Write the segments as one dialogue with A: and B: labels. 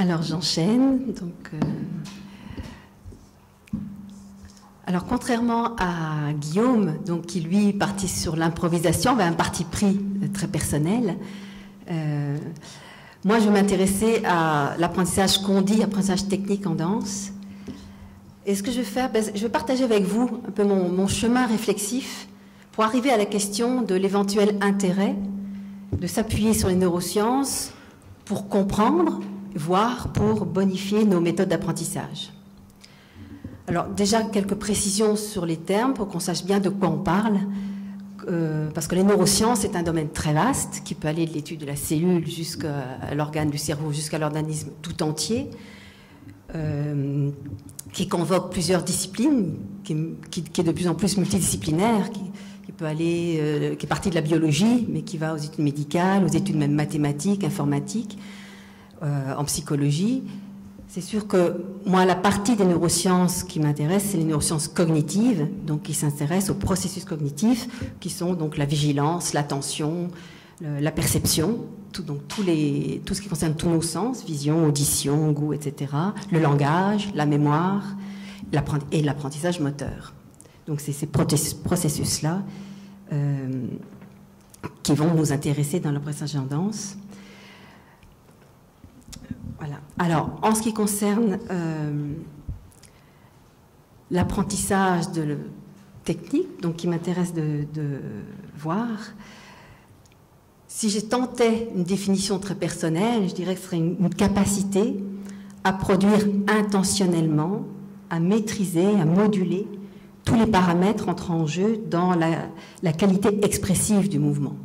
A: Alors j'enchaîne. Alors contrairement à Guillaume, donc, qui lui partit sur l'improvisation, un parti pris très personnel, moi je vais m'intéresser à l'apprentissage qu'on dit, apprentissage technique en danse. Et ce que je vais faire, je vais partager avec vous un peu mon chemin réflexif pour arriver à la question de l'éventuel intérêt de s'appuyer sur les neurosciences pour comprendre, voire pour bonifier nos méthodes d'apprentissage. Alors déjà, quelques précisions sur les termes pour qu'on sache bien de quoi on parle, parce que les neurosciences, c'est un domaine très vaste qui peut aller de l'étude de la cellule jusqu'à l'organe du cerveau, jusqu'à l'organisme tout entier, qui convoque plusieurs disciplines, qui est de plus en plus multidisciplinaire, qui peut aller, qui est partie de la biologie, mais qui va aux études médicales, aux études même mathématiques, informatiques, en psychologie. C'est sûr que moi, la partie des neurosciences qui m'intéresse, c'est les neurosciences cognitives, donc qui s'intéressent aux processus cognitifs, qui sont donc la vigilance, l'attention, la perception, tout ce qui concerne tous nos sens, vision, audition, goût, etc., le langage, la mémoire et l'apprentissage moteur. Donc c'est ces processus-là qui vont nous intéresser dans l'apprentissage en danse. Voilà. Alors, en ce qui concerne l'apprentissage technique, donc qui m'intéresse de voir, si je tentais une définition très personnelle, je dirais que ce serait une capacité à produire intentionnellement, à maîtriser, à moduler tous les paramètres entrant en jeu dans la qualité expressive du mouvement,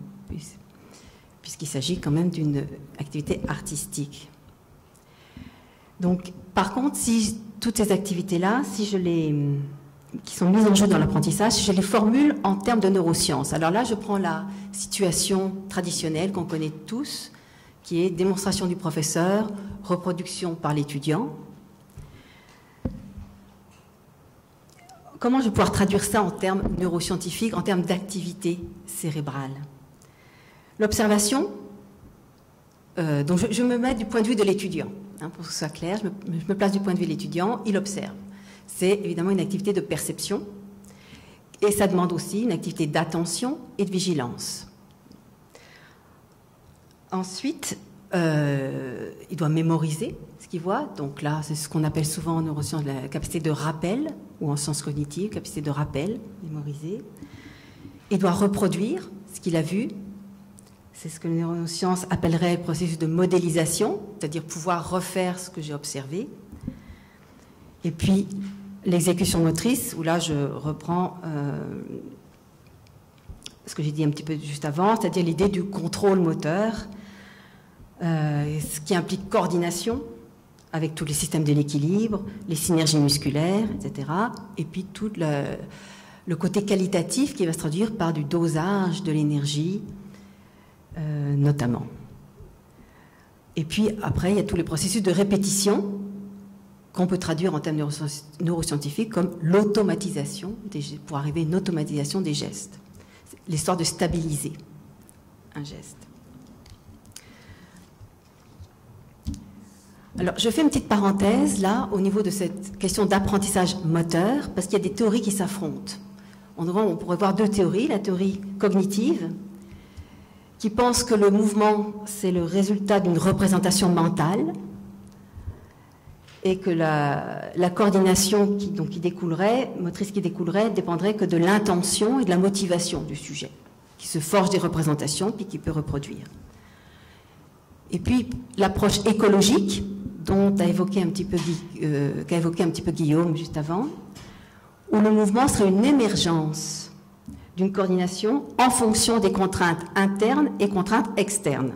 A: puisqu'il s'agit quand même d'une activité artistique. Donc, par contre, si toutes ces activités-là, qui sont mises en jeu dans l'apprentissage, si je les formule en termes de neurosciences. Alors là, je prends la situation traditionnelle qu'on connaît tous, qui est démonstration du professeur, reproduction par l'étudiant. Comment je vais pouvoir traduire ça en termes neuroscientifiques, en termes d'activité cérébrale? L'observation, donc je me mets du point de vue de l'étudiant. Pour que ce soit clair, je me place du point de vue de l'étudiant, il observe. C'est évidemment une activité de perception et ça demande aussi une activité d'attention et de vigilance. Ensuite, il doit mémoriser ce qu'il voit. Donc là, c'est ce qu'on appelle souvent en neurosciences la capacité de rappel ou en sciences cognitives, capacité de rappel, mémoriser. Il doit reproduire ce qu'il a vu. C'est ce que les neurosciences appelleraient le processus de modélisation, c'est-à-dire pouvoir refaire ce que j'ai observé. Et puis, l'exécution motrice, où là, je reprends ce que j'ai dit un petit peu juste avant, c'est-à-dire l'idée du contrôle moteur, ce qui implique coordination avec tous les systèmes de l'équilibre, les synergies musculaires, etc. Et puis, tout le côté qualitatif qui va se traduire par du dosage de l'énergie, notamment. Et puis après, il y a tous les processus de répétition qu'on peut traduire en termes neuroscientifiques comme l'automatisation, pour arriver à une automatisation des gestes. L'histoire de stabiliser un geste. Alors, je fais une petite parenthèse là au niveau de cette question d'apprentissage moteur, parce qu'il y a des théories qui s'affrontent. On pourrait voir deux théories, la théorie cognitive, qui pense que le mouvement, c'est le résultat d'une représentation mentale et que la coordination motrice qui découlerait, dépendrait que de l'intention et de la motivation du sujet, qui se forge des représentations puis qui peut reproduire. Et puis, l'approche écologique, dont qu'a évoqué un petit peu Guillaume juste avant, où le mouvement serait une émergence d'une coordination en fonction des contraintes internes et contraintes externes.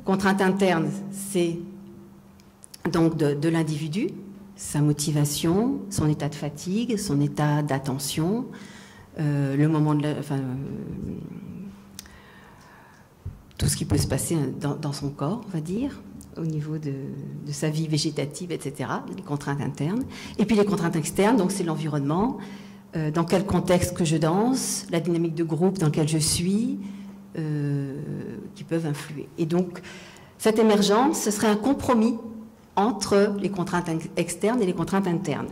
A: Contrainte interne, c'est donc de l'individu, sa motivation, son état de fatigue, son état d'attention, le moment tout ce qui peut se passer dans son corps, on va dire, au niveau de sa vie végétative, etc., les contraintes internes. Et puis les contraintes externes, donc c'est l'environnement, dans quel contexte que je danse, la dynamique de groupe dans laquelle je suis, qui peuvent influer. Et donc, Cette émergence, ce serait un compromis entre les contraintes externes et les contraintes internes.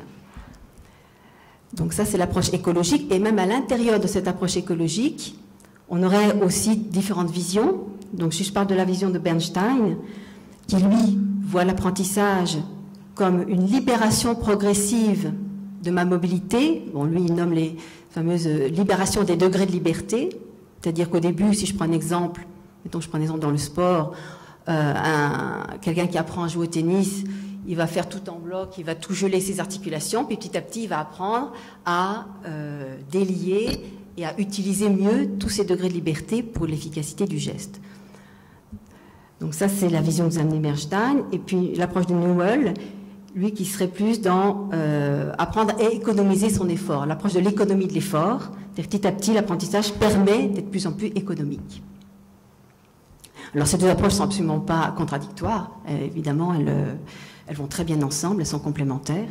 A: Donc ça, c'est l'approche écologique. Et même à l'intérieur de cette approche écologique, on aurait aussi différentes visions. Donc si je parle de la vision de Bernstein, qui lui voit l'apprentissage comme une libération progressive de ma mobilité. Bon, lui, il nomme les fameuses libérations des degrés de liberté. C'est-à-dire qu'au début, si je prends un exemple, mettons, je prends un exemple dans le sport, quelqu'un qui apprend à jouer au tennis, il va faire tout en bloc, il va tout geler ses articulations, puis petit à petit, il va apprendre à délier et à utiliser mieux tous ces degrés de liberté pour l'efficacité du geste. Donc ça, c'est la vision que vous amenez Bernstein. Et puis l'approche de Newell, lui qui serait plus dans apprendre à économiser son effort, l'approche de l'économie de l'effort. Petit à petit, l'apprentissage permet d'être de plus en plus économique. Alors ces deux approches ne sont absolument pas contradictoires. Évidemment, elles vont très bien ensemble, elles sont complémentaires.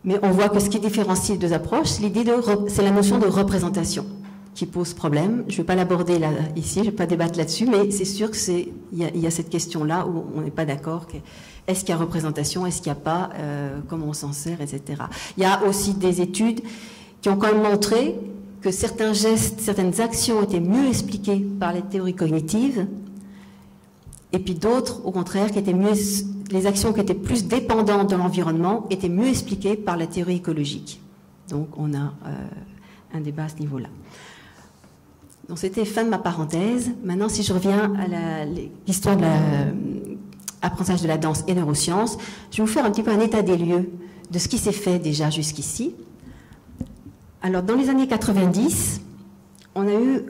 A: Mais on voit que ce qui différencie les deux approches, c'est la notion de représentation qui pose problème. Je ne vais pas l'aborder ici, je ne vais pas débattre là-dessus, mais c'est sûr qu'il y a cette question-là où on n'est pas d'accord. Est-ce qu'il y a représentation, est-ce qu'il n'y a pas, comment on s'en sert, etc. Il y a aussi des études qui ont quand même montré que certains gestes, certaines actions étaient mieux expliquées par les théories cognitives, et puis d'autres, au contraire, les actions qui étaient plus dépendantes de l'environnement étaient mieux expliquées par la théorie écologique. Donc on a un débat à ce niveau-là. Donc c'était fin de ma parenthèse. Maintenant, si je reviens à l'histoire de l'apprentissage de la danse et neurosciences, je vais vous faire un petit peu un état des lieux de ce qui s'est fait déjà jusqu'ici. Alors, dans les années 90, on a eu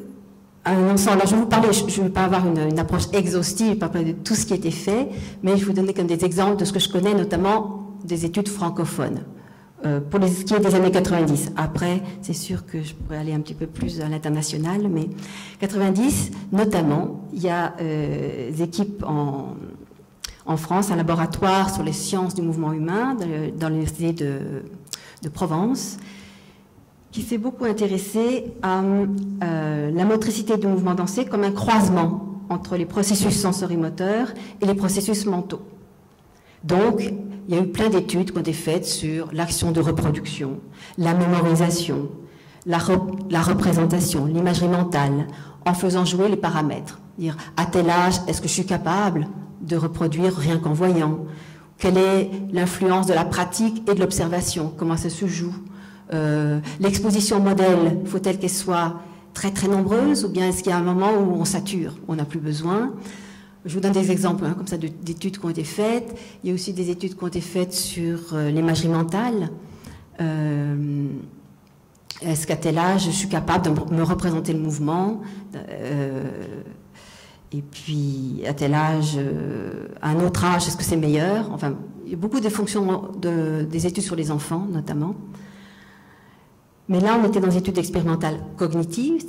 A: un ensemble. Alors, je vais vous parler, je ne vais pas avoir une approche exhaustive, je ne vais pas parler de tout ce qui a été fait, mais je vais vous donner comme des exemples de ce que je connais, notamment des études francophones, pour ce qui est des années 90. Après, c'est sûr que je pourrais aller un petit peu plus à l'international, mais 90, notamment, il y a des équipes en France, un laboratoire sur les sciences du mouvement humain dans l'université de Provence, qui s'est beaucoup intéressé à la motricité du mouvement dansé comme un croisement entre les processus sensorimoteurs et les processus mentaux. Donc, il y a eu plein d'études qui ont été faites sur l'action de reproduction, la mémorisation, la représentation, l'imagerie mentale, en faisant jouer les paramètres. Dire, à tel âge, est-ce que je suis capable de reproduire rien qu'en voyant? Quelle est l'influence de la pratique et de l'observation? Comment ça se joue? L'exposition modèle, faut-elle qu'elle soit très très nombreuse, ou bien est-ce qu'il y a un moment où on sature, on n'a plus besoin? Je vous donne des exemples comme ça d'études qui ont été faites. Il y a aussi des études qui ont été faites sur l'imagerie mentale. Est-ce qu'à tel âge je suis capable de me représenter le mouvement, et puis à tel âge, à un autre âge, est-ce que c'est meilleur? Enfin, il y a beaucoup de fonctions des études sur les enfants notamment. Mais là, on était dans des études expérimentales cognitives,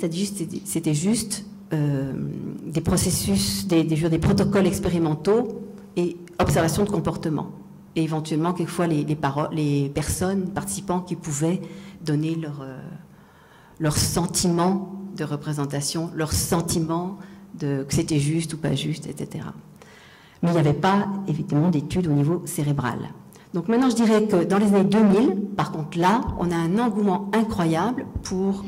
A: c'était juste des processus, des protocoles expérimentaux et observation de comportement. Et éventuellement, quelquefois, les personnes, participants qui pouvaient donner leur sentiment de représentation, leur sentiment que c'était juste ou pas juste, etc. Mais il n'y avait pas, évidemment, d'études au niveau cérébral. Donc maintenant, je dirais que dans les années 2000, par contre là, on a un engouement incroyable pour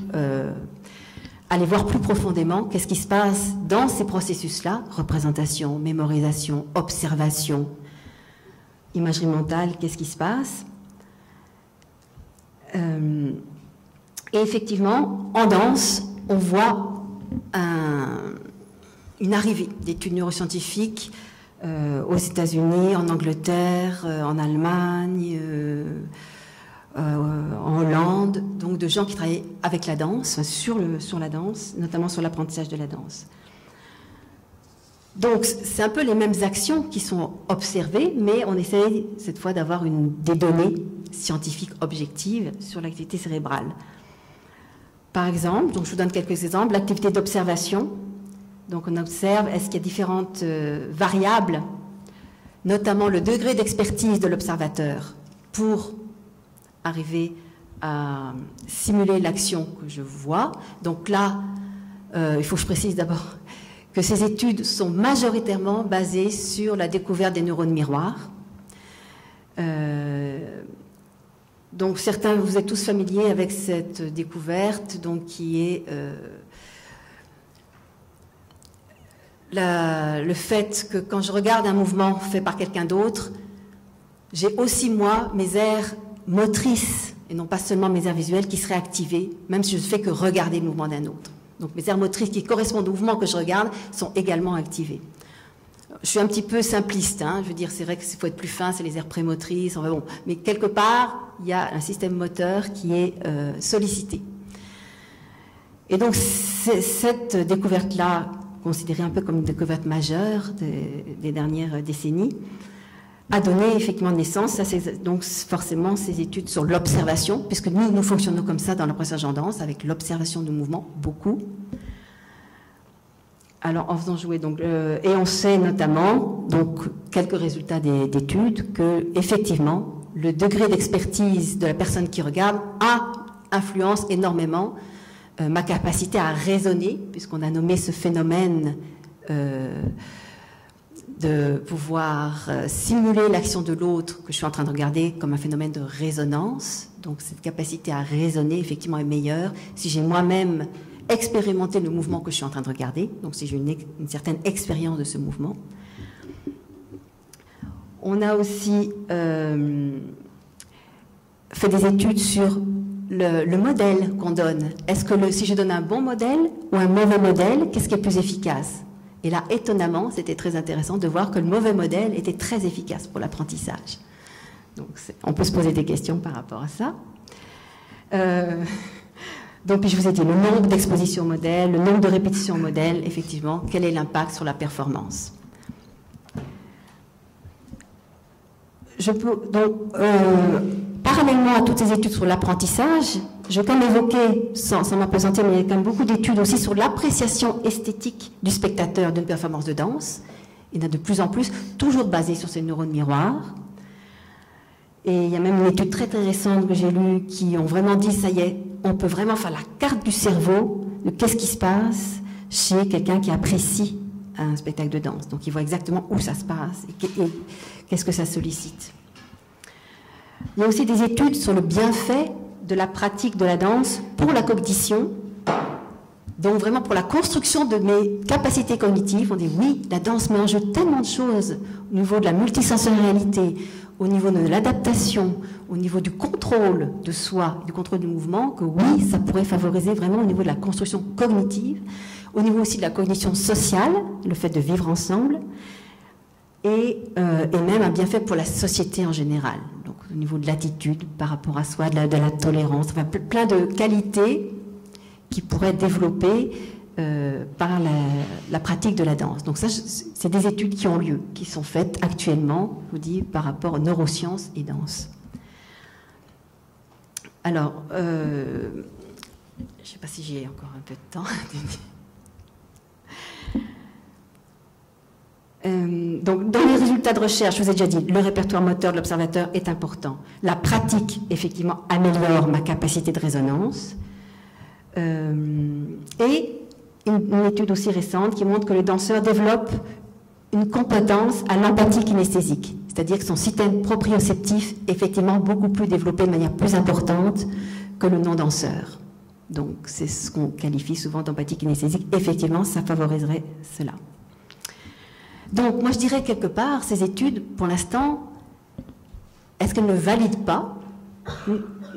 A: aller voir plus profondément qu'est-ce qui se passe dans ces processus-là, représentation, mémorisation, observation, imagerie mentale, qu'est-ce qui se passe. Et effectivement, en danse, on voit une arrivée d'études neuroscientifiques aux États-Unis, en Angleterre, en Allemagne, en Hollande, donc de gens qui travaillent avec la danse, sur la danse, notamment sur l'apprentissage de la danse. Donc c'est un peu les mêmes actions qui sont observées, mais on essaie cette fois d'avoir des données scientifiques objectives sur l'activité cérébrale. Par exemple, donc je vous donne quelques exemples, l'activité d'observation. Donc on observe, est-ce qu'il y a différentes variables, notamment le degré d'expertise de l'observateur, pour arriver à simuler l'action que je vois. Donc là, il faut que je précise d'abord que ces études sont majoritairement basées sur la découverte des neurones miroirs. Donc certains, vous êtes tous familiers avec cette découverte, donc qui est le fait que quand je regarde un mouvement fait par quelqu'un d'autre, j'ai aussi moi mes aires motrices et non pas seulement mes aires visuelles qui seraient activées, même si je ne fais que regarder le mouvement d'un autre. Donc mes aires motrices qui correspondent au mouvement que je regarde sont également activées. Je suis un petit peu simpliste, hein, je veux dire, c'est vrai qu'il faut être plus fin, c'est les aires prémotrices, enfin bon, mais quelque part, il y a un système moteur qui est sollicité. Et donc cette découverte-là, considérée un peu comme une découverte majeure des dernières décennies, a donné effectivement naissance à donc forcément ces études sur l'observation, puisque nous fonctionnons comme ça dans l'apprentissage en danse, avec l'observation du mouvement, beaucoup. Alors, en faisant jouer, donc, et on sait notamment, donc, quelques résultats d'études, que effectivement, le degré d'expertise de la personne qui regarde influence énormément ma capacité à raisonner, puisqu'on a nommé ce phénomène de pouvoir simuler l'action de l'autre que je suis en train de regarder comme un phénomène de résonance. Donc, cette capacité à raisonner, effectivement, est meilleure si j'ai moi-même expérimenter le mouvement que je suis en train de regarder, donc si j'ai une certaine expérience de ce mouvement. On a aussi fait des études sur le modèle qu'on donne. Est-ce que si je donne un bon modèle ou un mauvais modèle, qu'est-ce qui est plus efficace? Et là, étonnamment, c'était très intéressant de voir que le mauvais modèle était très efficace pour l'apprentissage. Donc, on peut se poser des questions par rapport à ça. Donc, je vous ai dit, le nombre d'expositions au modèle, le nombre de répétitions au modèle, effectivement, quel est l'impact sur la performance? Parallèlement à toutes ces études sur l'apprentissage, je vais quand même évoquer, sans m'appesantir, mais il y a quand même beaucoup d'études aussi sur l'appréciation esthétique du spectateur d'une performance de danse. Il y en a de plus en plus, toujours basées sur ces neurones miroirs. Et il y a même une étude très très récente que j'ai lue qui ont vraiment dit, ça y est, on peut vraiment faire la carte du cerveau de qu'est-ce qui se passe chez quelqu'un qui apprécie un spectacle de danse. Donc il voit exactement où ça se passe et qu'est-ce que ça sollicite. Il y a aussi des études sur le bienfait de la pratique de la danse pour la cognition, donc vraiment pour la construction de mes capacités cognitives. On dit oui, la danse met en jeu tellement de choses au niveau de la multisensorialité, au niveau de l'adaptation, au niveau du contrôle de soi, du contrôle du mouvement, que oui, ça pourrait favoriser vraiment au niveau de la construction cognitive, au niveau aussi de la cognition sociale, le fait de vivre ensemble, et même un bienfait pour la société en général, donc au niveau de l'attitude par rapport à soi, de la tolérance, enfin plein de qualités qui pourraient être développées par la pratique de la danse. Donc ça, c'est des études qui ont lieu, qui sont faites actuellement, je vous dis, par rapport aux neurosciences et danse. Alors, je ne sais pas si j'ai encore un peu de temps. Donc, dans les résultats de recherche, je vous ai déjà dit, le répertoire moteur de l'observateur est important. La pratique, effectivement, améliore ma capacité de résonance. Et une étude aussi récente qui montre que les danseurs développent une compétence à l'empathie kinesthésique, c'est-à-dire que son système proprioceptif est effectivement beaucoup plus développé de manière plus importante que le non-danseur. Donc, c'est ce qu'on qualifie souvent d'empathie kinesthésique. Effectivement, ça favoriserait cela. Donc, moi, je dirais quelque part, ces études, pour l'instant, est-ce qu'elles ne valident pas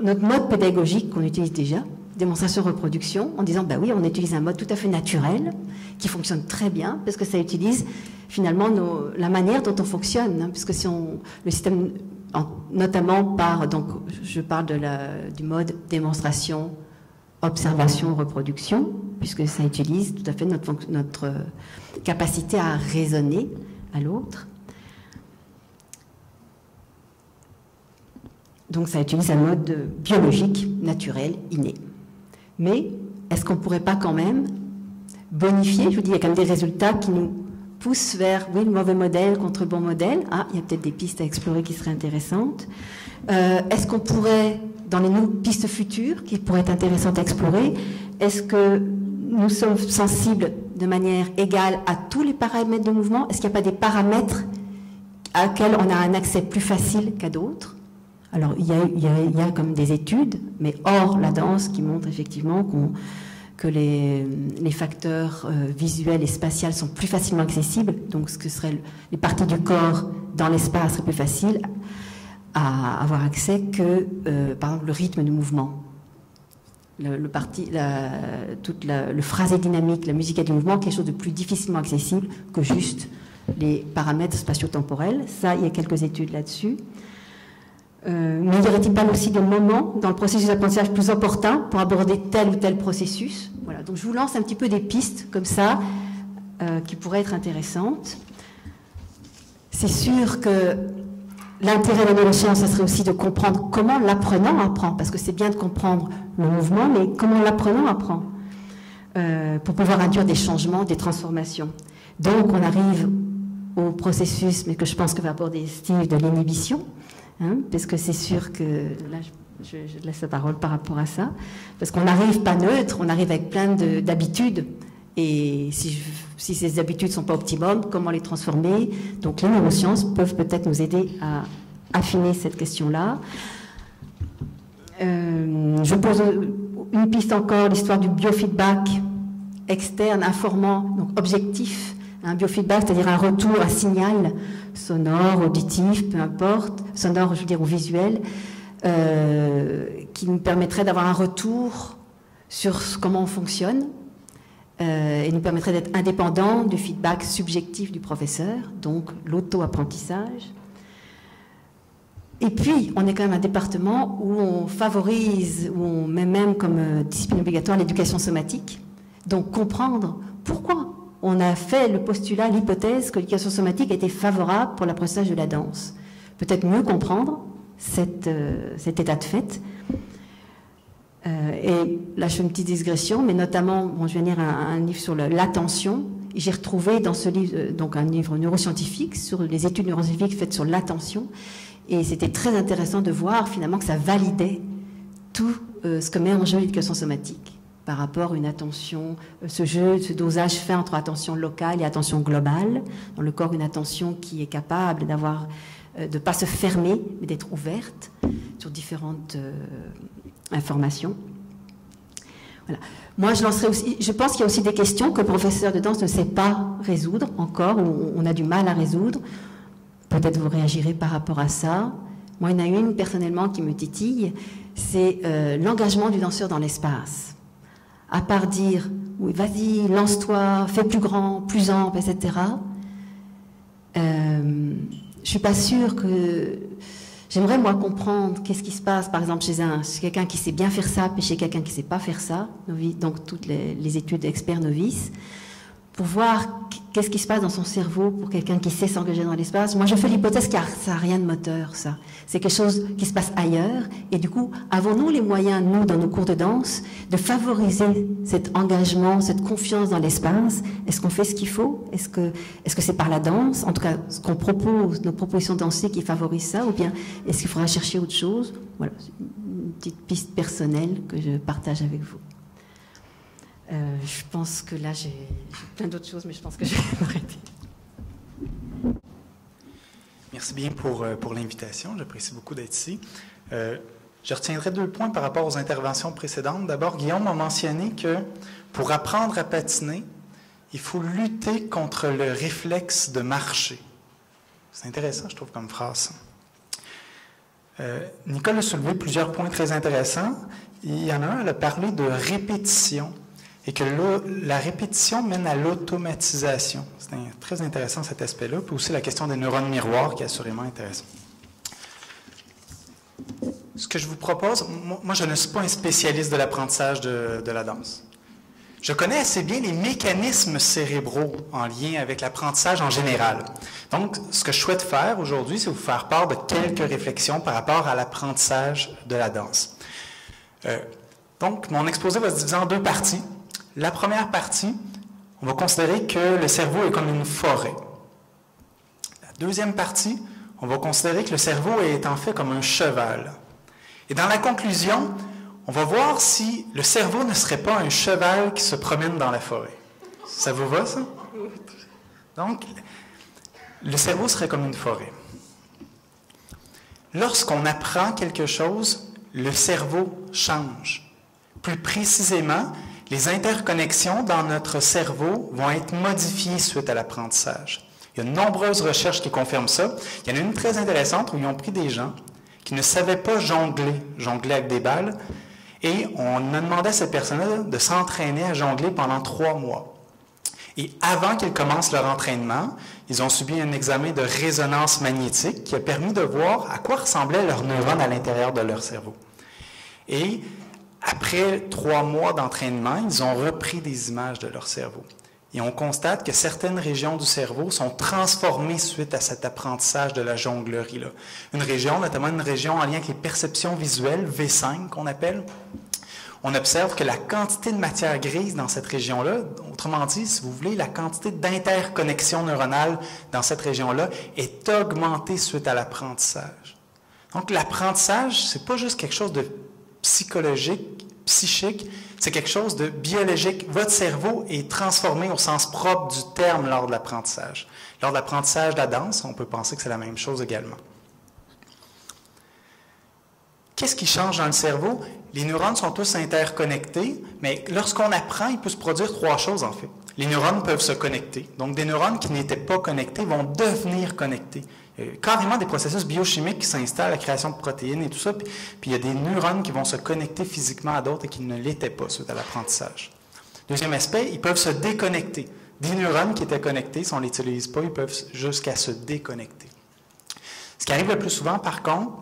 A: notre mode pédagogique qu'on utilise déjà, démonstration-reproduction, en disant, bah oui, on utilise un mode tout à fait naturel, qui fonctionne très bien, parce que ça utilise finalement la manière dont on fonctionne, hein, puisque si le système, notamment par, donc je parle du mode démonstration, observation, reproduction, puisque ça utilise tout à fait notre capacité à raisonner à l'autre. Donc ça utilise un mode biologique, naturel, inné. Mais est-ce qu'on ne pourrait pas quand même bonifier? Je vous dis, il y a quand même des résultats qui nous poussent vers, oui, le mauvais modèle contre le bon modèle. Ah, il y a peut-être des pistes à explorer qui seraient intéressantes. Est-ce qu'on pourrait, dans les pistes futures qui pourraient être intéressantes à explorer, est-ce que nous sommes sensibles de manière égale à tous les paramètres de mouvement? Est-ce qu'il n'y a pas des paramètres auxquels on a un accès plus facile qu'à d'autres? Alors, il y a comme des études, mais hors la danse, qui montrent effectivement que les facteurs visuels et spatials sont plus facilement accessibles. Donc, ce que seraient les parties du corps dans l'espace seraient plus faciles à avoir accès que, par exemple, le rythme du mouvement. Le phrasé dynamique, la musique du mouvement, quelque chose de plus difficilement accessible que juste les paramètres spatio-temporels. Ça, il y a quelques études là-dessus. Mais y aurait-il pas aussi des moments dans le processus d'apprentissage plus opportuns pour aborder tel ou tel processus? Voilà. Donc, je vous lance un petit peu des pistes comme ça qui pourraient être intéressantes. C'est sûr que l'intérêt de la neuroscience, ça serait aussi de comprendre comment l'apprenant apprend, parce que c'est bien de comprendre le mouvement, mais comment l'apprenant apprend, pour pouvoir induire des changements, des transformations. Donc, on arrive au processus, mais que je pense que va aborder Steve, de l'inhibition, hein, parce que c'est sûr que, là, je laisse la parole par rapport à ça, parce qu'on n'arrive pas neutre, on arrive avec plein d'habitudes, et si ces habitudes ne sont pas optimum, comment les transformer? Donc les neurosciences peuvent peut-être nous aider à affiner cette question-là. Je pose une piste encore, l'histoire du biofeedback externe, informant, donc objectif. Un biofeedback, c'est-à-dire un retour, un signal sonore, auditif, peu importe, sonore, je veux dire, ou visuel, qui nous permettrait d'avoir un retour sur comment on fonctionne, et nous permettrait d'être indépendant du feedback subjectif du professeur, donc l'auto-apprentissage. Et puis, on est quand même un département où on favorise, où on met même comme discipline obligatoire l'éducation somatique. Donc, comprendre pourquoi on a fait le postulat, l'hypothèse que l'éducation somatique était favorable pour l'apprentissage de la danse. Peut-être mieux comprendre cet état de fait. Et là, je fais une petite digression, mais notamment, bon, je viens de lire un livre sur l'attention. J'ai retrouvé dans ce livre, donc un livre neuroscientifique sur les études neuroscientifiques faites sur l'attention. Et c'était très intéressant de voir finalement que ça validait tout ce que met en jeu l'éducation somatique par rapport à une attention, ce dosage fait entre attention locale et attention globale. Dans le corps, une attention qui est capable d'avoir, de ne pas se fermer, mais d'être ouverte sur différentes informations. Voilà. Moi, je lancerai aussi, je pense qu'il y a aussi des questions que le professeur de danse ne sait pas résoudre encore, ou on a du mal à résoudre. Peut-être vous réagirez par rapport à ça. Moi, il y en a une personnellement qui me titille, c'est l'engagement du danseur dans l'espace. À part dire, oui, vas-y, lance-toi, fais plus grand, plus ample, etc. Je suis pas sûre que... J'aimerais, moi, comprendre qu'est-ce qui se passe, par exemple, chez quelqu'un qui sait bien faire ça, puis chez quelqu'un qui ne sait pas faire ça, donc toutes les études d'experts novices, pour voir qu'est-ce qui se passe dans son cerveau pour quelqu'un qui sait s'engager dans l'espace. Moi, je fais l'hypothèse que ça n'a rien de moteur, ça. C'est quelque chose qui se passe ailleurs. Et du coup, avons-nous les moyens, nous, dans nos cours de danse, de favoriser cet engagement, cette confiance dans l'espace? Est-ce qu'on fait ce qu'il faut? Est-ce que c'est par la danse? En tout cas, ce qu'on propose, nos propositions dansées qui favorisent ça? Ou bien est-ce qu'il faudra chercher autre chose? Voilà, c'est une petite piste personnelle que je partage avec vous. Je pense que là, j'ai plein d'autres choses, mais je pense que je vais m'arrêter.
B: Merci bien pour l'invitation. J'apprécie beaucoup d'être ici. Je retiendrai 2 points par rapport aux interventions précédentes. D'abord, Guillaume a mentionné que pour apprendre à patiner, il faut lutter contre le réflexe de marcher. C'est intéressant, je trouve, comme phrase. Nicole a soulevé plusieurs points très intéressants. Il y en a un, elle a parlé de répétition. Et que la répétition mène à l'automatisation. C'est très intéressant cet aspect-là. Puis aussi la question des neurones miroirs qui est assurément intéressant. Ce que je vous propose, moi je ne suis pas un spécialiste de l'apprentissage de la danse. Je connais assez bien les mécanismes cérébraux en lien avec l'apprentissage en général. Donc, ce que je souhaite faire aujourd'hui, c'est vous faire part de quelques réflexions par rapport à l'apprentissage de la danse. Donc, mon exposé va se diviser en 2 parties. La première partie, on va considérer que le cerveau est comme une forêt. La deuxième partie, on va considérer que le cerveau est en fait comme un cheval. Et dans la conclusion, on va voir si le cerveau ne serait pas un cheval qui se promène dans la forêt. Ça vous va, ça? Donc, le cerveau serait comme une forêt. Lorsqu'on apprend quelque chose, le cerveau change. Plus précisément, les interconnexions dans notre cerveau vont être modifiées suite à l'apprentissage. Il y a de nombreuses recherches qui confirment ça. Il y en a une très intéressante où ils ont pris des gens qui ne savaient pas jongler avec des balles, et on a demandé à cette personne-là de s'entraîner à jongler pendant 3 mois. Et avant qu'ils commencent leur entraînement, ils ont subi un examen de résonance magnétique qui a permis de voir à quoi ressemblaient leurs neurones à l'intérieur de leur cerveau. Et après 3 mois d'entraînement, ils ont repris des images de leur cerveau. Et on constate que certaines régions du cerveau sont transformées suite à cet apprentissage de la jonglerie-là. Une région, notamment une région en lien avec les perceptions visuelles, V5 qu'on appelle, on observe que la quantité de matière grise dans cette région-là, autrement dit, si vous voulez, la quantité d'interconnexion neuronale dans cette région-là est augmentée suite à l'apprentissage. Donc l'apprentissage, c'est pas juste quelque chose de psychologique, psychique, c'est quelque chose de biologique. Votre cerveau est transformé au sens propre du terme lors de l'apprentissage. Lors de l'apprentissage de la danse, on peut penser que c'est la même chose également. Qu'est-ce qui change dans le cerveau? Les neurones sont tous interconnectés, mais lorsqu'on apprend, il peut se produire 3 choses en fait. Les neurones peuvent se connecter. Donc, des neurones qui n'étaient pas connectés vont devenir connectés. Il y a carrément des processus biochimiques qui s'installent, la création de protéines et tout ça, puis il y a des neurones qui vont se connecter physiquement à d'autres et qui ne l'étaient pas suite à l'apprentissage. Deuxième aspect, ils peuvent se déconnecter. Des neurones qui étaient connectés, si on ne les utilise pas, ils peuvent jusqu'à se déconnecter. Ce qui arrive le plus souvent, par contre,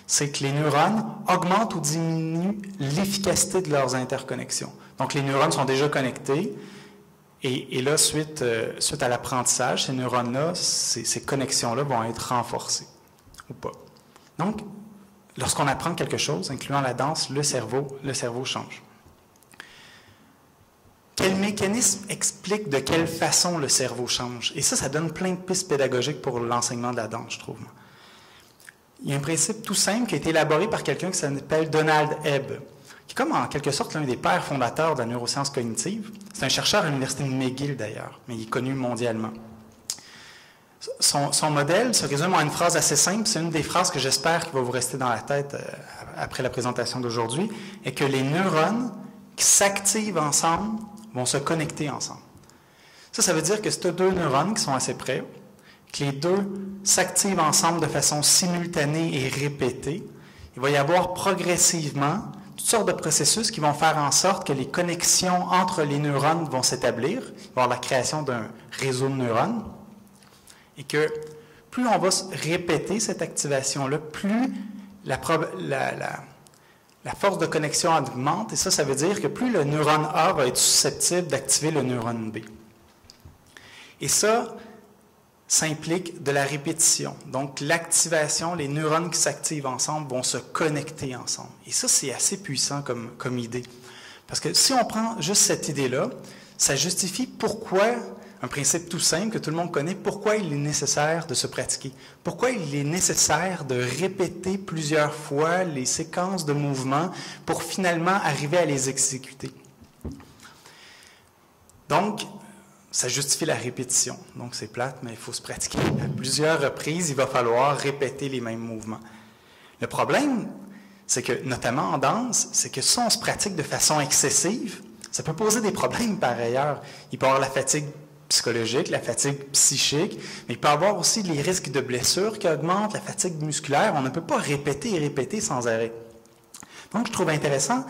B: c'est que les neurones augmentent ou diminuent l'efficacité de leurs interconnexions. Donc, les neurones sont déjà connectés, et là, suite à l'apprentissage, ces neurones-là, ces connexions-là vont être renforcées, ou pas. Donc, lorsqu'on apprend quelque chose, incluant la danse, le cerveau change. Quel mécanisme explique de quelle façon le cerveau change? Et ça donne plein de pistes pédagogiques pour l'enseignement de la danse, je trouve. Il y a un principe tout simple qui a été élaboré par quelqu'un qui s'appelle Donald Hebb, qui est comme en quelque sorte l'un des pères fondateurs de la neuroscience cognitive. C'est un chercheur à l'université de McGill d'ailleurs, mais il est connu mondialement. Son modèle se résume en une phrase assez simple, c'est une des phrases que j'espère qui va vous rester dans la tête après la présentation d'aujourd'hui, est que les neurones qui s'activent ensemble vont se connecter ensemble. Ça veut dire que si tu as 2 neurones qui sont assez près, que les 2 s'activent ensemble de façon simultanée et répétée, il va y avoir progressivement toutes sortes de processus qui vont faire en sorte que les connexions entre les neurones vont s'établir. Il va y avoir la création d'un réseau de neurones. Et que plus on va répéter cette activation-là, plus la force de connexion augmente. Et ça veut dire que plus le neurone A va être susceptible d'activer le neurone B. Et ça implique de la répétition. Donc, l'activation, les neurones qui s'activent ensemble vont se connecter ensemble. Et ça, c'est assez puissant comme idée. Parce que si on prend juste cette idée-là, ça justifie pourquoi, un principe tout simple que tout le monde connaît, pourquoi il est nécessaire de se pratiquer. Pourquoi il est nécessaire de répéter plusieurs fois les séquences de mouvements pour finalement arriver à les exécuter. Donc, ça justifie la répétition. Donc, c'est plate, mais il faut se pratiquer. À plusieurs reprises, il va falloir répéter les mêmes mouvements. Le problème, c'est que, notamment en danse, c'est que si on se pratique de façon excessive, ça peut poser des problèmes par ailleurs. Il peut y avoir la fatigue psychologique, la fatigue psychique, mais il peut y avoir aussi les risques de blessures qui augmentent, la fatigue musculaire. On ne peut pas répéter et répéter sans arrêt. Donc, je trouve intéressant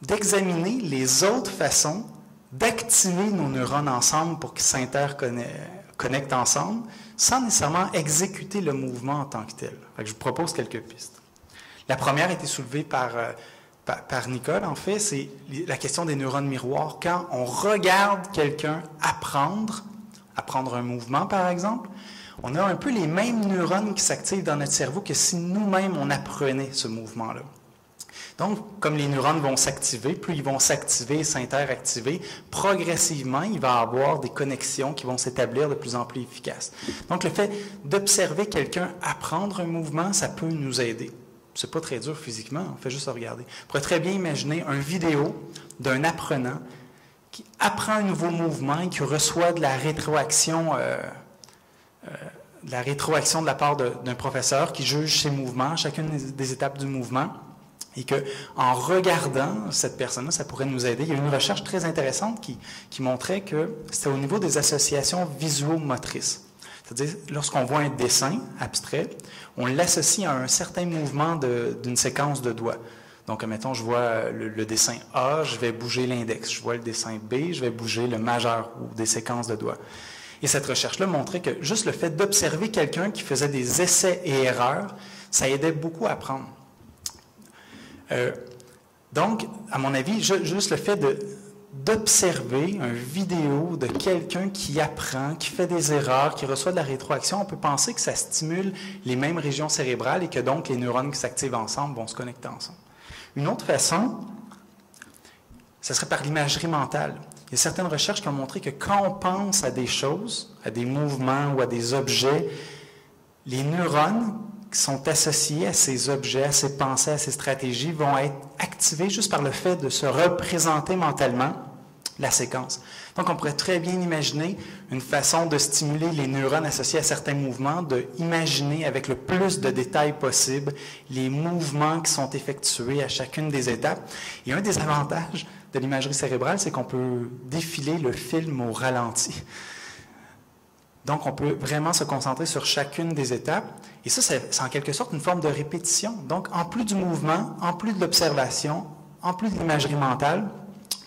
B: d'examiner les autres façons d'activer nos neurones ensemble pour qu'ils s'interconnectent ensemble, sans nécessairement exécuter le mouvement en tant que tel. Fait que je vous propose quelques pistes. La première a été soulevée par Nicole, en fait, c'est la question des neurones miroirs. Quand on regarde quelqu'un apprendre un mouvement, par exemple, on a un peu les mêmes neurones qui s'activent dans notre cerveau que si nous-mêmes, on apprenait ce mouvement-là. Donc, comme les neurones vont s'activer, plus ils vont s'activer et s'interactiver, progressivement, il va y avoir des connexions qui vont s'établir de plus en plus efficaces. Donc, le fait d'observer quelqu'un apprendre un mouvement, ça peut nous aider. C'est pas très dur physiquement, on fait juste regarder. On pourrait très bien imaginer une vidéo d'un apprenant qui apprend un nouveau mouvement et qui reçoit de la rétroaction de la part d'un professeur qui juge ses mouvements, chacune des étapes du mouvement, et qu'en regardant cette personne-là, ça pourrait nous aider. Il y a une recherche très intéressante qui montrait que c'était au niveau des associations visuo-motrices. C'est-à-dire, lorsqu'on voit un dessin abstrait, on l'associe à un certain mouvement d'une séquence de doigts. Donc, admettons, je vois le dessin A, je vais bouger l'index. Je vois le dessin B, je vais bouger le majeur ou des séquences de doigts. Et cette recherche-là montrait que juste le fait d'observer quelqu'un qui faisait des essais et erreurs, ça aidait beaucoup à apprendre. Donc, à mon avis, juste le fait d'observer une vidéo de quelqu'un qui apprend, qui fait des erreurs, qui reçoit de la rétroaction, on peut penser que ça stimule les mêmes régions cérébrales et que donc les neurones qui s'activent ensemble vont se connecter ensemble. Une autre façon, ce serait par l'imagerie mentale. Il y a certaines recherches qui ont montré que quand on pense à des choses, à des mouvements ou à des objets, les neurones qui sont associés à ces objets, à ces pensées, à ces stratégies, vont être activés juste par le fait de se représenter mentalement la séquence. Donc, on pourrait très bien imaginer une façon de stimuler les neurones associés à certains mouvements, de imaginer avec le plus de détails possible les mouvements qui sont effectués à chacune des étapes. Et un des avantages de l'imagerie cérébrale, c'est qu'on peut défiler le film au ralenti. Donc, on peut vraiment se concentrer sur chacune des étapes. Et ça, c'est en quelque sorte une forme de répétition. Donc, en plus du mouvement, en plus de l'observation, en plus de l'imagerie mentale,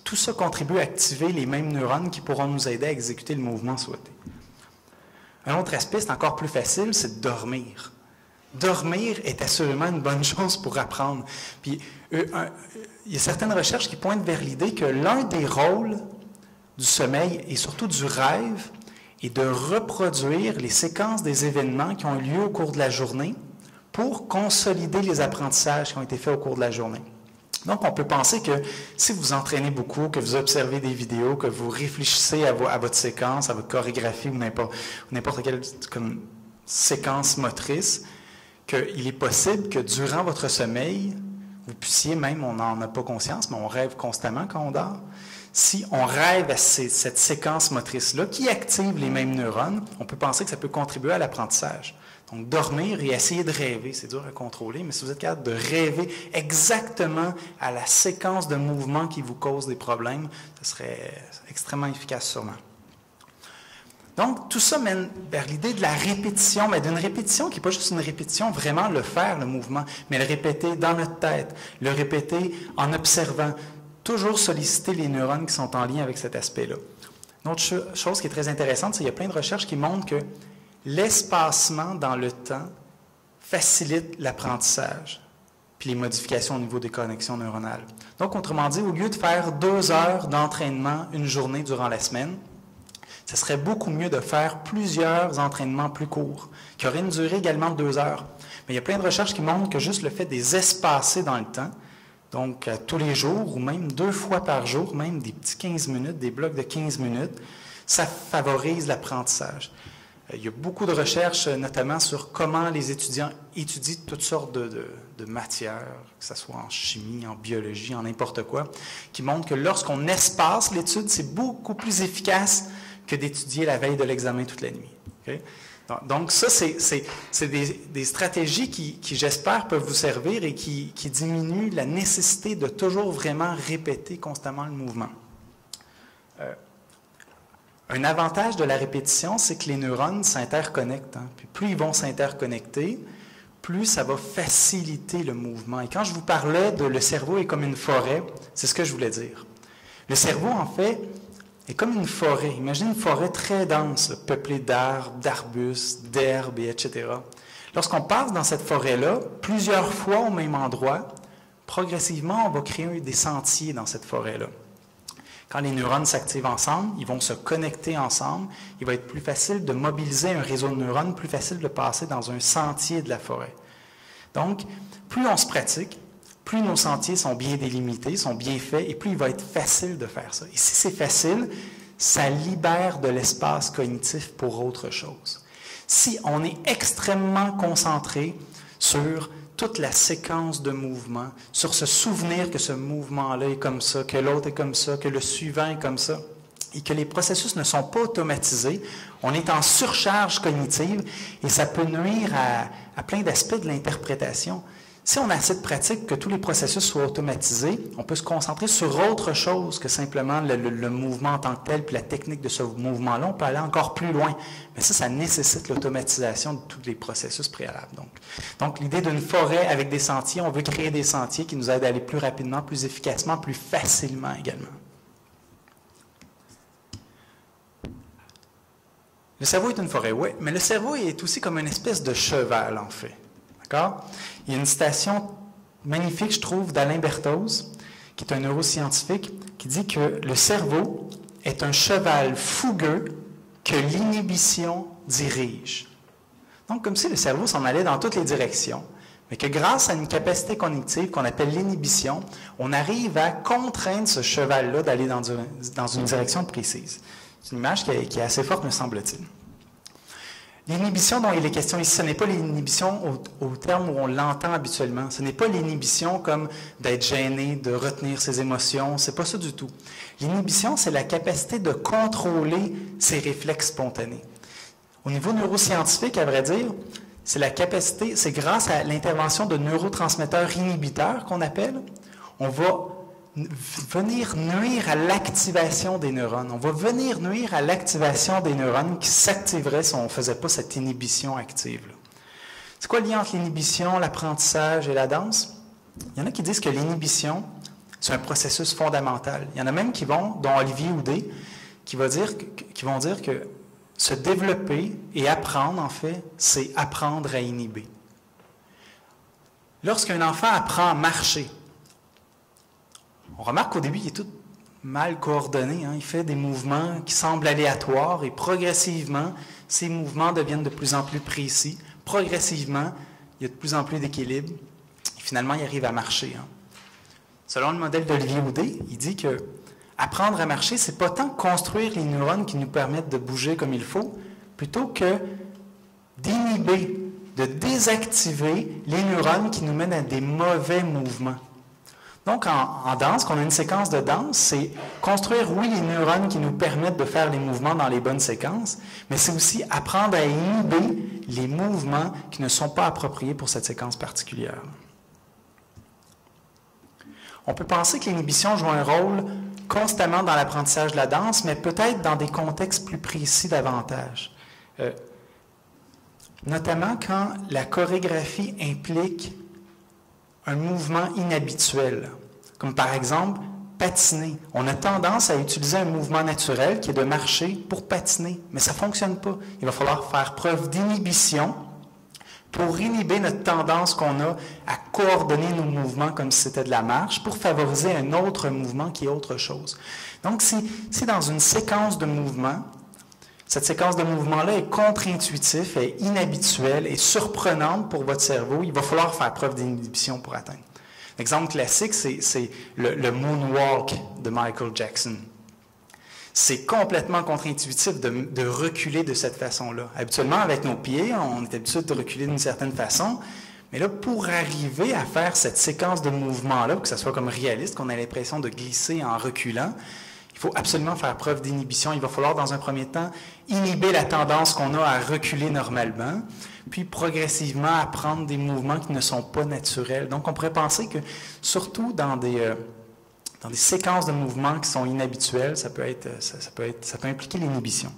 B: tout ça contribue à activer les mêmes neurones qui pourront nous aider à exécuter le mouvement souhaité. Un autre aspect, c'est encore plus facile, c'est de dormir. Dormir est assurément une bonne chose pour apprendre. Puis, il y a certaines recherches qui pointent vers l'idée que l'un des rôles du sommeil et surtout du rêve est de reproduire les séquences des événements qui ont eu lieu au cours de la journée pour consolider les apprentissages qui ont été faits au cours de la journée. Donc, on peut penser que si vous entraînez beaucoup, que vous observez des vidéos, que vous réfléchissez à votre séquence, à votre chorégraphie ou n'importe quelle séquence motrice, qu'il est possible que durant votre sommeil, vous puissiez même, on n'en a pas conscience, mais on rêve constamment quand on dort. Si on rêve à cette séquence motrice-là qui active les mêmes neurones, on peut penser que ça peut contribuer à l'apprentissage. Donc, dormir et essayer de rêver, c'est dur à contrôler, mais si vous êtes capable de rêver exactement à la séquence de mouvements qui vous cause des problèmes, ce serait extrêmement efficace sûrement. Donc, tout ça mène vers l'idée de la répétition, mais d'une répétition qui n'est pas juste une répétition, vraiment le faire, le mouvement, mais le répéter dans notre tête, le répéter en observant, toujours solliciter les neurones qui sont en lien avec cet aspect-là. Une autre chose qui est très intéressante, c'est qu'il y a plein de recherches qui montrent que l'espacement dans le temps facilite l'apprentissage puis les modifications au niveau des connexions neuronales. Donc, autrement dit, au lieu de faire 2 heures d'entraînement une journée durant la semaine, ce serait beaucoup mieux de faire plusieurs entraînements plus courts, qui auraient une durée également de 2 heures. Mais il y a plein de recherches qui montrent que juste le fait de les espacer dans le temps, donc tous les jours ou même 2 fois par jour, même des petits 15 minutes, des blocs de 15 minutes, ça favorise l'apprentissage. Il y a beaucoup de recherches, notamment sur comment les étudiants étudient toutes sortes de matières, que ce soit en chimie, en biologie, en n'importe quoi, qui montrent que lorsqu'on espace l'étude, c'est beaucoup plus efficace que d'étudier la veille de l'examen toute la nuit. Okay? Donc ça, c'est des stratégies qui j'espère, peuvent vous servir et qui diminuent la nécessité de toujours vraiment répéter constamment le mouvement. Un avantage de la répétition, c'est que les neurones s'interconnectent. Puis plus ils vont s'interconnecter, plus ça va faciliter le mouvement. Et quand je vous parlais de le cerveau est comme une forêt, c'est ce que je voulais dire. Le cerveau, en fait, est comme une forêt. Imaginez une forêt très dense, peuplée d'arbres, d'arbustes, d'herbes, etc. Lorsqu'on passe dans cette forêt-là, plusieurs fois au même endroit, progressivement, on va créer des sentiers dans cette forêt-là. Quand les neurones s'activent ensemble, ils vont se connecter ensemble. Il va être plus facile de mobiliser un réseau de neurones, plus facile de passer dans un sentier de la forêt. Donc, plus on se pratique, plus nos sentiers sont bien délimités, sont bien faits, et plus il va être facile de faire ça. Et si c'est facile, ça libère de l'espace cognitif pour autre chose. Si on est extrêmement concentré sur toute la séquence de mouvements, sur se souvenir que ce mouvement-là est comme ça, que l'autre est comme ça, que le suivant est comme ça, et que les processus ne sont pas automatisés. On est en surcharge cognitive et ça peut nuire à plein d'aspects de l'interprétation. Si on a assez de pratique que tous les processus soient automatisés, on peut se concentrer sur autre chose que simplement le mouvement en tant que tel, puis la technique de ce mouvement-là. On peut aller encore plus loin. Mais ça nécessite l'automatisation de tous les processus préalables. Donc l'idée d'une forêt avec des sentiers, on veut créer des sentiers qui nous aident à aller plus rapidement, plus efficacement, plus facilement également. Le cerveau est une forêt, oui, mais le cerveau est aussi comme une espèce de cheval, en fait. D'accord? Il y a une citation magnifique, je trouve, d'Alain Berthoz, qui est un neuroscientifique, qui dit que le cerveau est un cheval fougueux que l'inhibition dirige. Donc, comme si le cerveau s'en allait dans toutes les directions, mais que grâce à une capacité cognitive qu'on appelle l'inhibition, on arrive à contraindre ce cheval-là d'aller dans une direction précise. C'est une image qui est assez forte, me semble-t-il. L'inhibition dont il est question ici, ce n'est pas l'inhibition au terme où on l'entend habituellement. Ce n'est pas l'inhibition comme d'être gêné, de retenir ses émotions. C'est pas ça du tout. L'inhibition, c'est la capacité de contrôler ses réflexes spontanés. Au niveau neuroscientifique, à vrai dire, c'est la capacité, c'est grâce à l'intervention de neurotransmetteurs inhibiteurs qu'on appelle, on va venir nuire à l'activation des neurones. On va venir nuire à l'activation des neurones qui s'activeraient si on ne faisait pas cette inhibition active. C'est quoi le lien entre l'inhibition, l'apprentissage et la danse? Il y en a qui disent que l'inhibition, c'est un processus fondamental. Il y en a même qui vont, dont Olivier Houdet, qui vont dire que se développer et apprendre, en fait, c'est apprendre à inhiber. Lorsqu'un enfant apprend à marcher, on remarque qu'au début, il est tout mal coordonné. Il fait des mouvements qui semblent aléatoires et progressivement, ces mouvements deviennent de plus en plus précis. Progressivement, il y a de plus en plus d'équilibre. Et finalement, il arrive à marcher. Selon le modèle d'Olivier Houdet, il dit que apprendre à marcher, c'est pas tant construire les neurones qui nous permettent de bouger comme il faut, plutôt que d'inhiber, de désactiver les neurones qui nous mènent à des mauvais mouvements. Donc, en danse, quand on a une séquence de danse, c'est construire, oui, les neurones qui nous permettent de faire les mouvements dans les bonnes séquences, mais c'est aussi apprendre à inhiber les mouvements qui ne sont pas appropriés pour cette séquence particulière. On peut penser que l'inhibition joue un rôle constamment dans l'apprentissage de la danse, mais peut-être dans des contextes plus précis davantage. Notamment quand la chorégraphie implique un mouvement inhabituel, comme par exemple patiner. On a tendance à utiliser un mouvement naturel qui est de marcher pour patiner, mais ça ne fonctionne pas. Il va falloir faire preuve d'inhibition pour inhiber notre tendance qu'on a à coordonner nos mouvements comme si c'était de la marche, pour favoriser un autre mouvement qui est autre chose. Donc, si dans une séquence de mouvements, cette séquence de mouvements-là est contre-intuitive, est inhabituelle, est surprenante pour votre cerveau, il va falloir faire preuve d'inhibition pour atteindre. L'exemple classique, c'est le moonwalk de Michael Jackson. C'est complètement contre-intuitif de reculer de cette façon-là. Habituellement, avec nos pieds, on est habitué de reculer d'une certaine façon, mais là, pour arriver à faire cette séquence de mouvements-là, que ça soit comme réaliste, qu'on ait l'impression de glisser en reculant, il faut absolument faire preuve d'inhibition. Il va falloir, dans un premier temps, inhiber la tendance qu'on a à reculer normalement, puis progressivement apprendre des mouvements qui ne sont pas naturels. Donc, on pourrait penser que, surtout dans des séquences de mouvements qui sont inhabituelles, ça peut impliquer l'inhibition.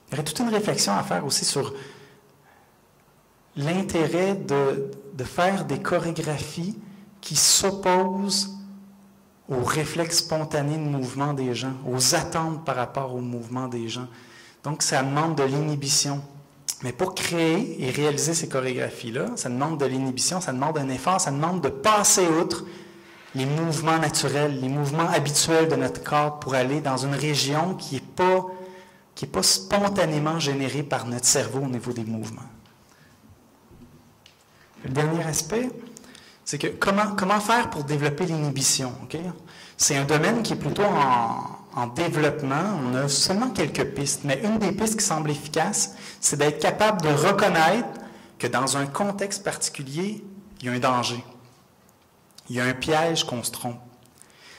B: Il y aurait toute une réflexion à faire aussi sur l'intérêt de faire des chorégraphies qui s'opposent aux réflexes spontanés de mouvement des gens, aux attentes par rapport au mouvement des gens. Donc, ça demande de l'inhibition. Mais pour créer et réaliser ces chorégraphies-là, ça demande de l'inhibition, ça demande un effort, ça demande de passer outre les mouvements naturels, les mouvements habituels de notre corps pour aller dans une région qui n'est pas spontanément générée par notre cerveau au niveau des mouvements. Le dernier aspect, c'est que comment faire pour développer l'inhibition? Okay? C'est un domaine qui est plutôt en développement. On a seulement quelques pistes, mais une des pistes qui semble efficace, c'est d'être capable de reconnaître que dans un contexte particulier, il y a un danger. Il y a un piège qu'on se trompe.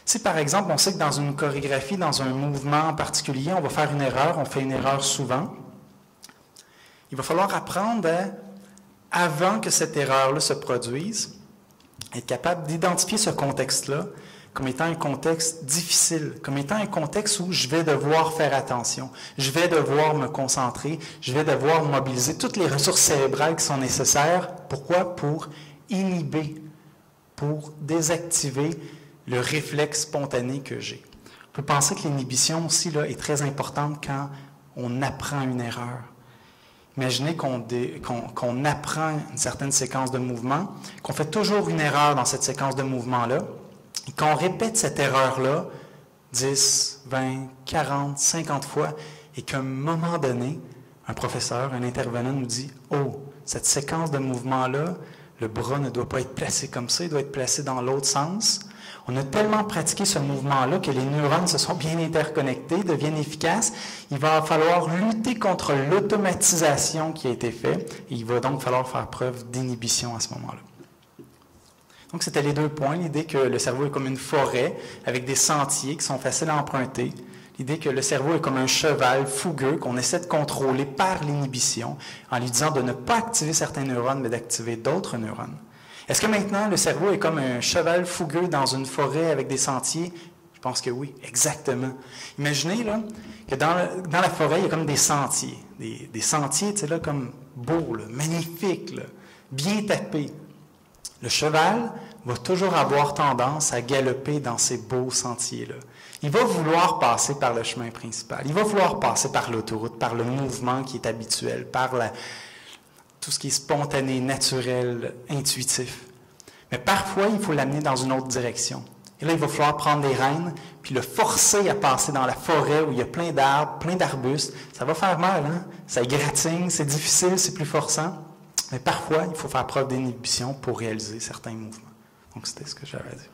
B: Si, par exemple, on sait que dans une chorégraphie, dans un mouvement en particulier, on va faire une erreur, on fait une erreur souvent, il va falloir apprendre avant que cette erreur-là se produise, être capable d'identifier ce contexte-là comme étant un contexte difficile, comme étant un contexte où je vais devoir faire attention, je vais devoir me concentrer, je vais devoir mobiliser toutes les ressources cérébrales qui sont nécessaires. Pourquoi? Pour inhiber, pour désactiver le réflexe spontané que j'ai. On peut penser que l'inhibition aussi là, est très importante quand on apprend une erreur. Imaginez qu'on apprend une certaine séquence de mouvements, qu'on fait toujours une erreur dans cette séquence de mouvements-là, et qu'on répète cette erreur-là 10, 20, 40, 50 fois, et qu'à un moment donné, un professeur, un intervenant nous dit « Oh, cette séquence de mouvements-là, le bras ne doit pas être placé comme ça, il doit être placé dans l'autre sens. » On a tellement pratiqué ce mouvement-là que les neurones se sont bien interconnectés, deviennent efficaces. Il va falloir lutter contre l'automatisation qui a été faite et il va donc falloir faire preuve d'inhibition à ce moment-là. Donc, c'était les deux points. L'idée que le cerveau est comme une forêt avec des sentiers qui sont faciles à emprunter. L'idée que le cerveau est comme un cheval fougueux qu'on essaie de contrôler par l'inhibition en lui disant de ne pas activer certains neurones mais d'activer d'autres neurones. Est-ce que maintenant, le cerveau est comme un cheval fougueux dans une forêt avec des sentiers? Je pense que oui, exactement. Imaginez là, que dans la forêt, il y a comme des sentiers. Des sentiers, tu sais, là, comme beaux, là, magnifiques, là, bien tapés. Le cheval va toujours avoir tendance à galoper dans ces beaux sentiers-là. Il va vouloir passer par le chemin principal. Il va vouloir passer par l'autoroute, par le mouvement qui est habituel, par tout ce qui est spontané, naturel, intuitif. Mais parfois, il faut l'amener dans une autre direction. Et là, il va falloir prendre les rênes, puis le forcer à passer dans la forêt où il y a plein d'arbres, plein d'arbustes. Ça va faire mal, hein? Ça égratigne, c'est difficile, c'est plus forçant. Mais parfois, il faut faire preuve d'inhibition pour réaliser certains mouvements. Donc, c'était ce que j'avais à dire.